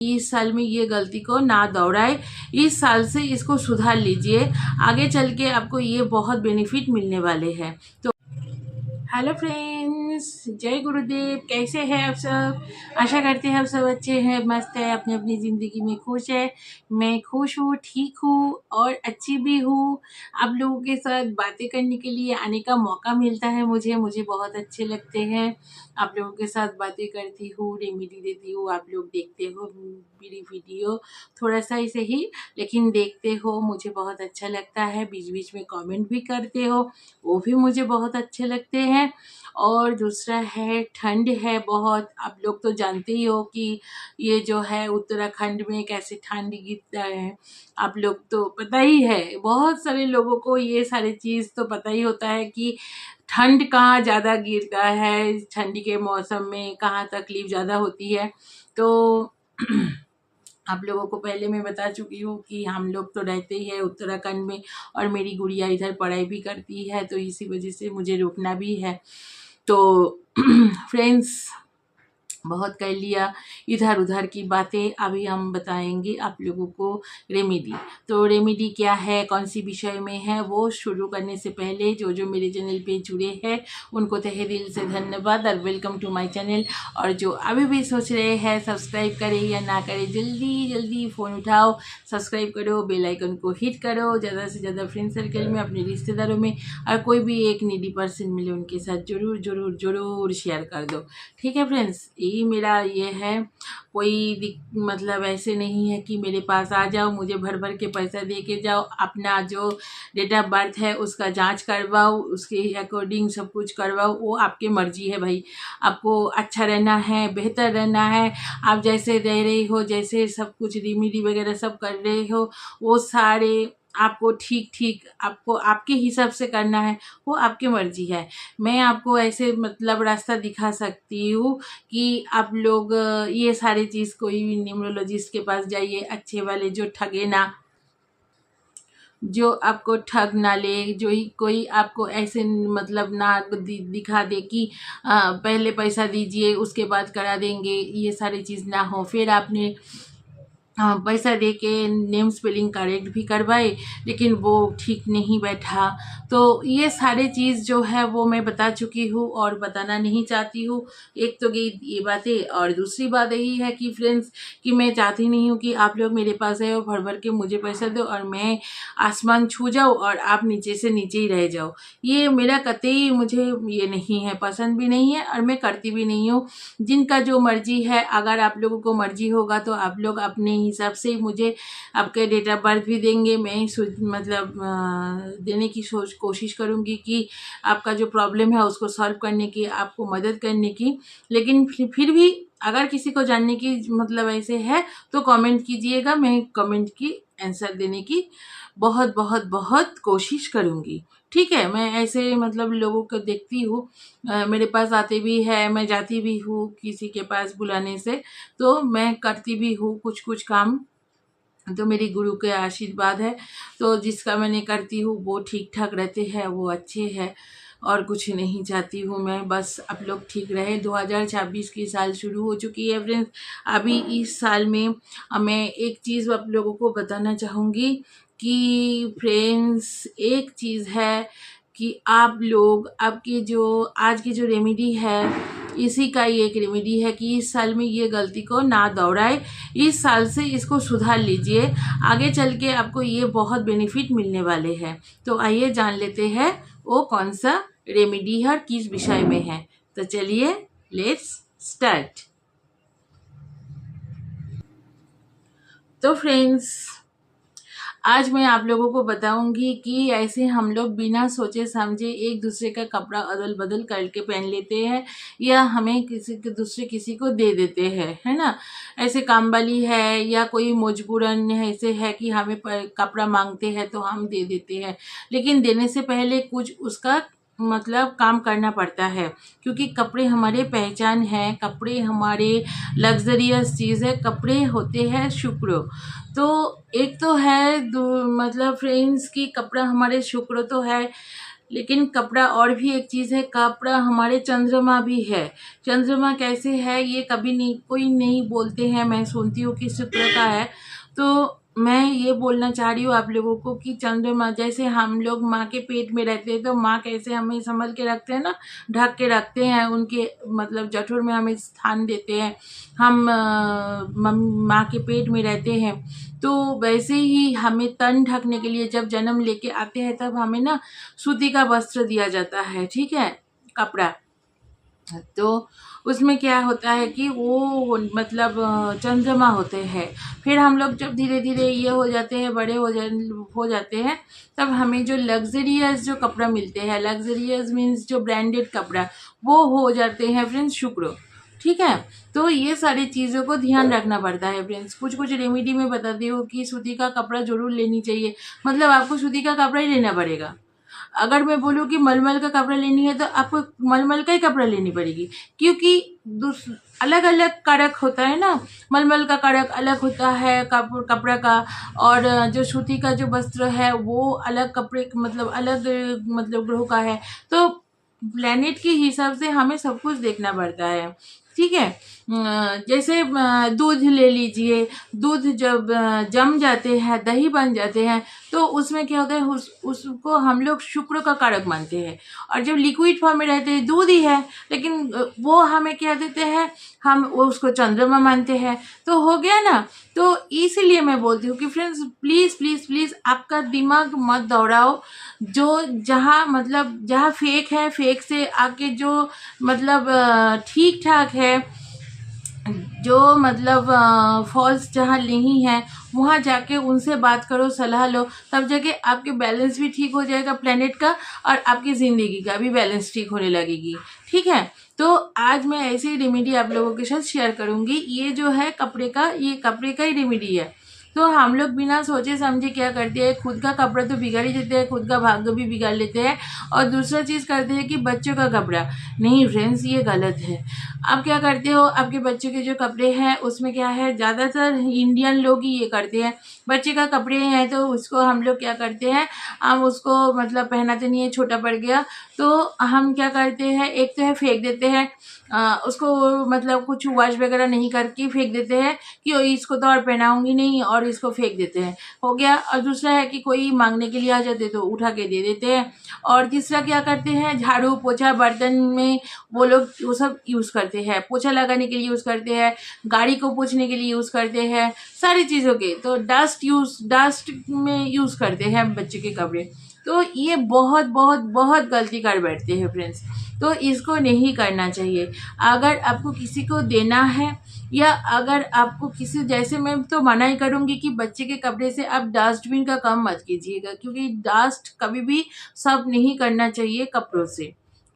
इस साल में ये गलती को ना दोहराए। इस साल से इसको सुधार लीजिए, आगे चल के आपको ये बहुत बेनिफिट मिलने वाले हैं। तो हेलो फ्रेंड्स, जय गुरुदेव। कैसे हैं आप सब? आशा करते हैं आप सब अच्छे हैं, मस्त है, अपनी अपनी ज़िंदगी में खुश है। मैं खुश हूँ, ठीक हूँ और अच्छी भी हूँ। आप लोगों के साथ बातें करने के लिए आने का मौका मिलता है मुझे बहुत अच्छे लगते हैं। आप लोगों के साथ बातें करती हूँ, रेमेडी देती हूँ, आप लोग देखते हो मेरी वीडियो, थोड़ा सा ही सही लेकिन देखते हो, मुझे बहुत अच्छा लगता है। बीच बीच में कमेंट भी करते हो, वो भी मुझे बहुत अच्छे लगते हैं। और दूसरा है, ठंड है बहुत। आप लोग तो जानते ही हो कि ये जो है उत्तराखंड में कैसे ठंड गिरता है। आप लोग तो पता ही है, बहुत सारे लोगों को ये सारी चीज़ तो पता ही होता है कि ठंड कहाँ ज़्यादा गिरता है, ठंडी के मौसम में कहाँ तकलीफ ज़्यादा होती है। तो आप लोगों को पहले मैं बता चुकी हूँ कि हम लोग तो रहते ही है उत्तराखंड में, और मेरी गुड़िया इधर पढ़ाई भी करती है, तो इसी वजह से मुझे रुकना भी है। तो फ्रेंड्स, बहुत कर लिया इधर उधर की बातें। अभी हम बताएंगे आप लोगों को रेमेडी। तो रेमेडी क्या है, कौन सी विषय में है, वो शुरू करने से पहले जो जो मेरे चैनल पे जुड़े हैं उनको तहे दिल से धन्यवाद और वेलकम टू माय चैनल। और जो अभी भी सोच रहे हैं सब्सक्राइब करें या ना करें, जल्दी जल्दी फ़ोन उठाओ, सब्सक्राइब करो, बेल आइकन को हिट करो, ज़्यादा से ज़्यादा फ्रेंड सर्कल में, अपने रिश्तेदारों में और कोई भी एक नीडी पर्सन मिले उनके साथ ज़रूर ज़रूर ज़रूर शेयर कर दो। ठीक है फ्रेंड्स, यही मेरा ये है। कोई मतलब ऐसे नहीं है कि मेरे पास आ जाओ, मुझे भर भर के पैसा दे के जाओ, अपना जो डेट ऑफ बर्थ है उसका जांच करवाओ, उसके अकॉर्डिंग सब कुछ करवाओ, वो आपकी मर्जी है भाई। आपको अच्छा रहना है, बेहतर रहना है, आप जैसे रह रही हो, जैसे सब कुछ रेमेडी वगैरह सब कर रहे हो, वो सारे आपको ठीक ठीक आपको आपके हिसाब से करना है, वो आपकी मर्जी है। मैं आपको ऐसे मतलब रास्ता दिखा सकती हूँ कि आप लोग ये सारी चीज़, कोई भी न्यूमरोलॉजिस्ट के पास जाइए, अच्छे वाले जो ठगे ना, जो आपको ठग ना ले, जो ही कोई आपको ऐसे मतलब ना दिखा दे कि पहले पैसा दीजिए उसके बाद करा देंगे, ये सारी चीज़ ना हो। फिर आपने पैसा दे के नेम स्पेलिंग करेक्ट भी करवाए लेकिन वो ठीक नहीं बैठा। तो ये सारे चीज़ जो है वो मैं बता चुकी हूँ और बताना नहीं चाहती हूँ। एक तो ये बातें, और दूसरी बात यही है कि फ्रेंड्स, कि मैं चाहती नहीं हूँ कि आप लोग मेरे पास आए और भर भर के मुझे पैसा दो और मैं आसमान छू जाऊँ और आप नीचे से नीचे ही रह जाओ। ये मेरा कतई, मुझे ये नहीं है, पसंद भी नहीं है और मैं करती भी नहीं हूँ। जिनका जो मर्जी है, अगर आप लोगों को मर्जी होगा तो आप लोग अपने हिसाब से मुझे आपके डेट ऑफ बर्थ भी देंगे। मैं मतलब देने की कोशिश करूँगी कि आपका जो प्रॉब्लम है उसको सॉल्व करने की, आपको मदद करने की। लेकिन फिर भी अगर किसी को जानने की मतलब ऐसे है तो कमेंट कीजिएगा, मैं कमेंट की आंसर देने की बहुत बहुत बहुत कोशिश करूँगी। ठीक है, मैं ऐसे मतलब लोगों को देखती हूँ, मेरे पास आते भी है, मैं जाती भी हूँ किसी के पास बुलाने से, तो मैं करती भी हूँ कुछ कुछ काम। तो मेरी गुरु के आशीर्वाद है, तो जिसका मैंने करती हूँ वो ठीक ठाक रहते हैं, वो अच्छे हैं, और कुछ नहीं चाहती हूँ मैं, बस आप लोग ठीक रहे। 2026 की साल शुरू हो चुकी है फ्रेंड्स। अभी इस साल में मैं एक चीज़ आप लोगों को बताना चाहूँगी कि फ्रेंड्स, एक चीज़ है कि आप लोग, आपकी जो आज की जो रेमेडी है, इसी का ही एक रेमेडी है कि इस साल में ये गलती को ना दोहराए। इस साल से इसको सुधार लीजिए, आगे चल के आपको ये बहुत बेनिफिट मिलने वाले हैं। तो आइए जान लेते हैं वो कौन सा रेमेडी है, किस विषय में है। तो चलिए लेट्स स्टार्ट। तो फ्रेंड्स, आज मैं आप लोगों को बताऊंगी कि ऐसे हम लोग बिना सोचे समझे एक दूसरे का कपड़ा अदल बदल करके पहन लेते हैं, या हमें किसी को दे देते हैं, है ना। ऐसे काम वाली है या कोई मजबूरन ऐसे है कि हमें कपड़ा मांगते हैं तो हम दे देते हैं, लेकिन देने से पहले कुछ उसका मतलब काम करना पड़ता है, क्योंकि कपड़े हमारे पहचान है, कपड़े हमारे लग्जरियस चीज़ है, कपड़े होते हैं शुक्र। तो एक तो है मतलब फ्रेंड्स की कपड़ा हमारे शुक्र तो है, लेकिन कपड़ा और भी एक चीज़ है, कपड़ा हमारे चंद्रमा भी है। चंद्रमा कैसे है ये कभी नहीं कोई नहीं बोलते हैं, मैं सुनती हूँ कि शुक्र का है। तो मैं ये बोलना चाह रही हूँ आप लोगों को कि चंद्रमा जैसे हम लोग माँ के पेट में रहते हैं तो माँ कैसे हमें संभल के रखते हैं ना, ढक के रखते हैं, उनके मतलब जठर में हमें स्थान देते हैं, हम माँ के पेट में रहते हैं। तो वैसे ही हमें तन ढकने के लिए जब जन्म लेके आते हैं तब हमें ना सूती का वस्त्र दिया जाता है, ठीक है, कपड़ा। तो उसमें क्या होता है कि वो मतलब चंद्रमा होते हैं। फिर हम लोग जब धीरे धीरे ये हो जाते हैं, बड़े हो जाते हैं, तब हमें जो लग्जरियस जो कपड़ा मिलते हैं, लग्जरियस मीन्स जो ब्रांडेड कपड़ा, वो हो जाते हैं फ्रेंड्स शुक्र, ठीक है। तो ये सारी चीज़ों को ध्यान रखना पड़ता है फ्रेंड्स। कुछ कुछ रेमेडी में बताती हूँ कि सूती का कपड़ा जरूर लेनी चाहिए, मतलब आपको सूती का कपड़ा ही लेना पड़ेगा। अगर मैं बोलूँ कि मलमल का कपड़ा लेनी है तो आपको मलमल का ही कपड़ा लेनी पड़ेगी, क्योंकि अलग अलग कारक होता है ना, मलमल का कारक अलग होता है कपड़ा का, और जो सूती का जो वस्त्र है वो अलग कपड़े मतलब अलग मतलब ग्रह का है। तो प्लेनेट के हिसाब से हमें सब कुछ देखना पड़ता है, ठीक है। जैसे दूध ले लीजिए, दूध जब जम जाते हैं, दही बन जाते हैं, तो उसमें क्या होता है, उसको हम लोग शुक्र का कारक मानते हैं। और जब लिक्विड फॉर्म में रहते हैं, दूध ही है, लेकिन वो हमें क्या देते हैं, हम उसको चंद्रमा मानते हैं। तो हो गया ना। तो इसीलिए मैं बोलती हूँ कि फ्रेंड्स प्लीज़ प्लीज़ प्लीज़ आपका दिमाग मत दौड़ाओ। जो जहाँ मतलब जहाँ फेक है, फेक से आके जो मतलब ठीक ठाक है, जो मतलब फॉल्स जहाँ नहीं है, वहाँ जाके उनसे बात करो, सलाह लो, तब जाके आपके बैलेंस भी ठीक हो जाएगा प्लेनेट का, और आपकी ज़िंदगी का भी बैलेंस ठीक होने लगेगी, ठीक है। तो आज मैं ऐसी ही रेमेडी आप लोगों के साथ शेयर करूँगी। ये जो है कपड़े का, ये कपड़े का ही रेमेडी है। तो हम लोग बिना सोचे समझे क्या करते हैं, खुद का कपड़ा तो बिगाड़ ही देते हैं, खुद का भाग्य भी बिगाड़ लेते हैं, और दूसरा चीज़ करते हैं कि बच्चों का कपड़ा। नहीं फ्रेंड्स, ये गलत है। आप क्या करते हो, आपके बच्चों के जो कपड़े हैं उसमें क्या है, ज़्यादातर इंडियन लोग ही ये करते हैं। बच्चे का कपड़े हैं तो उसको हम लोग क्या करते हैं, हम उसको मतलब पहनाते नहीं है, छोटा पड़ गया तो हम क्या करते हैं, एक तो है फेंक देते हैं, उसको मतलब कुछ वॉश वगैरह नहीं करके फेंक देते हैं कि इसको तो और पहनाऊंगी नहीं, और इसको फेंक देते हैं, हो गया। और दूसरा है कि कोई मांगने के लिए आ जाते तो उठा के दे देते हैं। और तीसरा क्या करते हैं, झाड़ू पोछा बर्तन में वो लोग वो सब यूज़ करते हैं, पोछा लगाने के लिए यूज़ करते हैं, गाड़ी को पोछने के लिए यूज़ करते हैं, सारी चीज़ों के। तो डस्ट में यूज़ करते हैं बच्चे के कपड़े। तो ये बहुत बहुत बहुत गलती कर बैठते हैं फ्रेंड्स। तो इसको नहीं करना चाहिए। अगर आपको किसी को देना है, या अगर आपको किसी, जैसे मैं तो मना ही करूँगी कि बच्चे के कपड़े से आप डस्टबिन का काम मत कीजिएगा, क्योंकि डस्ट कभी भी सर्व नहीं करना चाहिए कपड़ों से,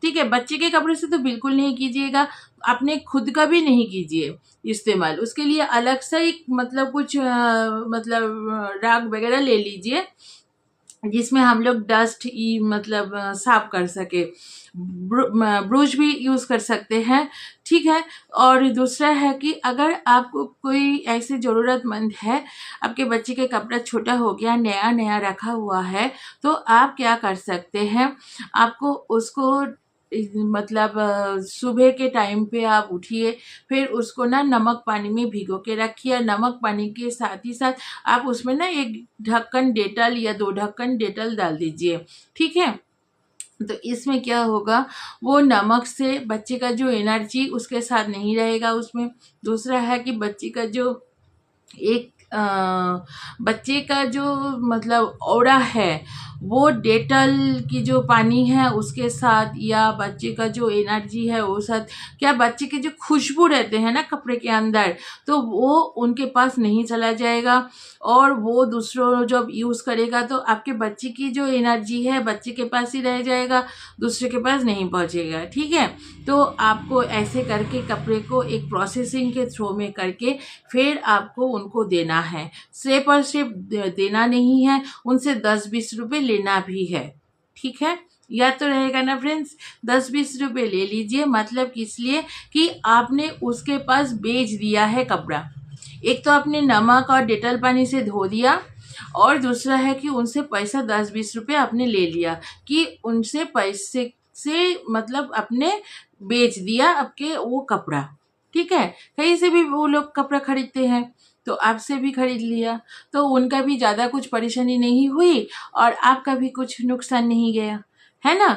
ठीक है। बच्चे के कपड़े से तो बिल्कुल नहीं कीजिएगा, अपने खुद का भी नहीं कीजिए इस्तेमाल। उसके लिए अलग से एक मतलब कुछ मतलब राग वगैरह ले लीजिए, जिसमें हम लोग डस्ट मतलब साफ कर सके। ब्रूश भी यूज़ कर सकते हैं, ठीक है। और दूसरा है कि अगर आपको कोई ऐसी ज़रूरतमंद है, आपके बच्चे के कपड़ा छोटा हो गया, नया नया रखा हुआ है, तो आप क्या कर सकते हैं, आपको उसको मतलब सुबह के टाइम पे आप उठिए, फिर उसको ना नमक पानी में भिगो के रखिए। नमक पानी के साथ ही साथ आप उसमें ना एक ढक्कन डेटल या 2 ढक्कन डेटल डाल दीजिए, ठीक है। तो इसमें क्या होगा, वो नमक से बच्चे का जो एनर्जी उसके साथ नहीं रहेगा उसमें। दूसरा है कि बच्चे का जो एक बच्चे का जो मतलब ऑरा है, वो डेटल की जो पानी है उसके साथ, या बच्चे का जो एनर्जी है वो साथ, क्या बच्चे के जो खुशबू रहते हैं ना कपड़े के अंदर, तो वो उनके पास नहीं चला जाएगा, और वो दूसरों जब यूज़ करेगा तो आपके बच्चे की जो एनर्जी है बच्चे के पास ही रह जाएगा, दूसरे के पास नहीं पहुंचेगा, ठीक है। तो आपको ऐसे करके कपड़े को एक प्रोसेसिंग के थ्रू में करके फिर आपको उनको देना है। सिर्फ और सिर्फ देना नहीं है, उनसे 10-20 रुपए लेना भी है, ठीक है। याद तो रहेगा ना फ्रेंड्स, 10-20 रुपए ले लीजिए, मतलब किस लिए कि आपने उसके पास बेच दिया है कपड़ा। एक तो आपने नमक और डेटल पानी से धो दिया, और दूसरा है कि उनसे पैसा 10-20 रुपये आपने ले लिया, कि उनसे पैसे से मतलब आपने बेच दिया आपके वो कपड़ा, ठीक है? कहीं से भी वो लोग कपड़ा खरीदते हैं, तो आपसे भी खरीद लिया, तो उनका भी ज़्यादा कुछ परेशानी नहीं हुई और आपका भी कुछ नुकसान नहीं गया, है ना?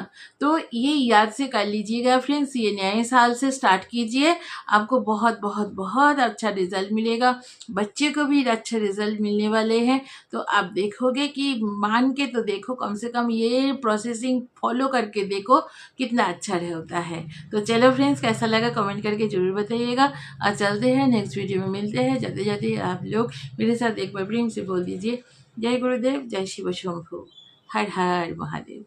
तो ये याद से कर लीजिएगा फ्रेंड्स, ये नए साल से स्टार्ट कीजिए, आपको बहुत बहुत बहुत अच्छा रिजल्ट मिलेगा, बच्चे को भी अच्छा रिजल्ट मिलने वाले हैं। तो आप देखोगे कि मान के तो देखो, कम से कम ये प्रोसेसिंग फॉलो करके देखो कितना अच्छा होता है। तो चलो फ्रेंड्स, कैसा लगा कमेंट करके ज़रूर बताइएगा और चलते हैं नेक्स्ट वीडियो में मिलते हैं। जाते जाते आप लोग मेरे साथ एक बार प्रेम से बोल दीजिए, जय गुरुदेव, जय शिव शंभू, हर हर महादेव।